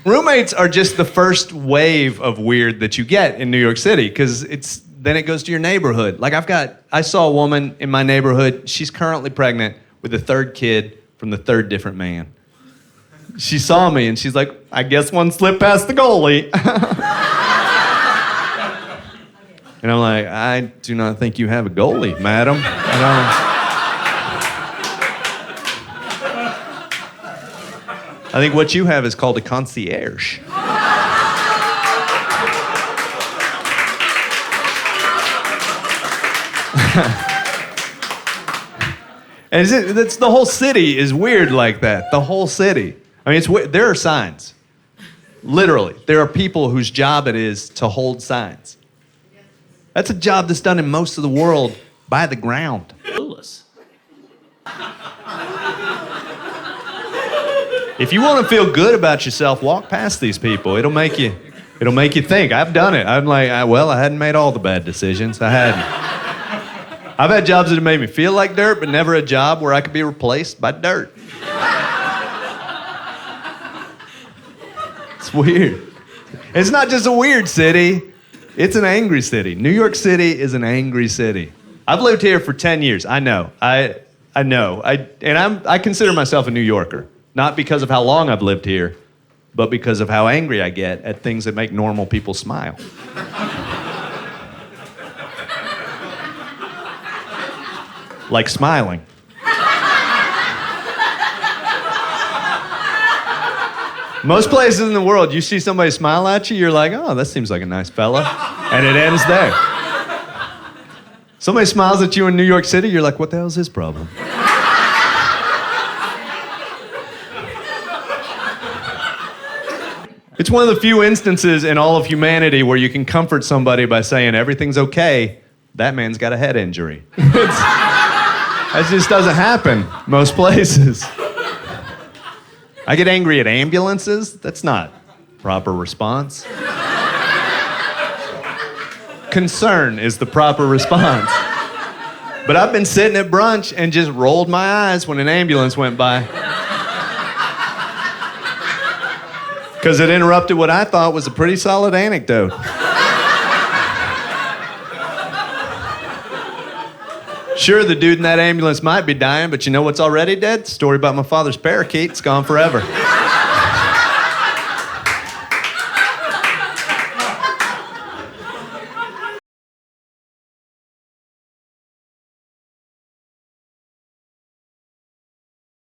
Roommates are just the first wave of weird that you get in New York City because then it goes to your neighborhood. Like I saw a woman in my neighborhood. She's currently pregnant with the third kid from the third different man. She saw me and she's like, I guess one slipped past the goalie. And I'm like, I do not think you have a goalie, madam. I think what you have is called a concierge. And it's the whole city is weird like that. The whole city. I mean, there are signs. Literally, there are people whose job it is to hold signs. That's a job that's done in most of the world by the ground. If you want to feel good about yourself, walk past these people. It'll make you think. I've done it. I'm like, I hadn't made all the bad decisions. I hadn't. I've had jobs that have made me feel like dirt, but never a job where I could be replaced by dirt. It's weird. It's not just a weird city. It's an angry city. New York City is an angry city. I've lived here for 10 years. I know. I know. I consider myself a New Yorker. Not because of how long I've lived here, but because of how angry I get at things that make normal people smile. Like smiling. Most places in the world, you see somebody smile at you, you're like, oh, that seems like a nice fella. And it ends there. Somebody smiles at you in New York City, you're like, what the hell is his problem? It's one of the few instances in all of humanity where you can comfort somebody by saying everything's okay. That man's got a head injury. That just doesn't happen most places. I get angry at ambulances. That's not proper response. Concern is the proper response. But I've been sitting at brunch and just rolled my eyes when an ambulance went by. Because it interrupted what I thought was a pretty solid anecdote. Sure, the dude in that ambulance might be dying, but you know what's already dead? Story about my father's parakeet. It's gone forever.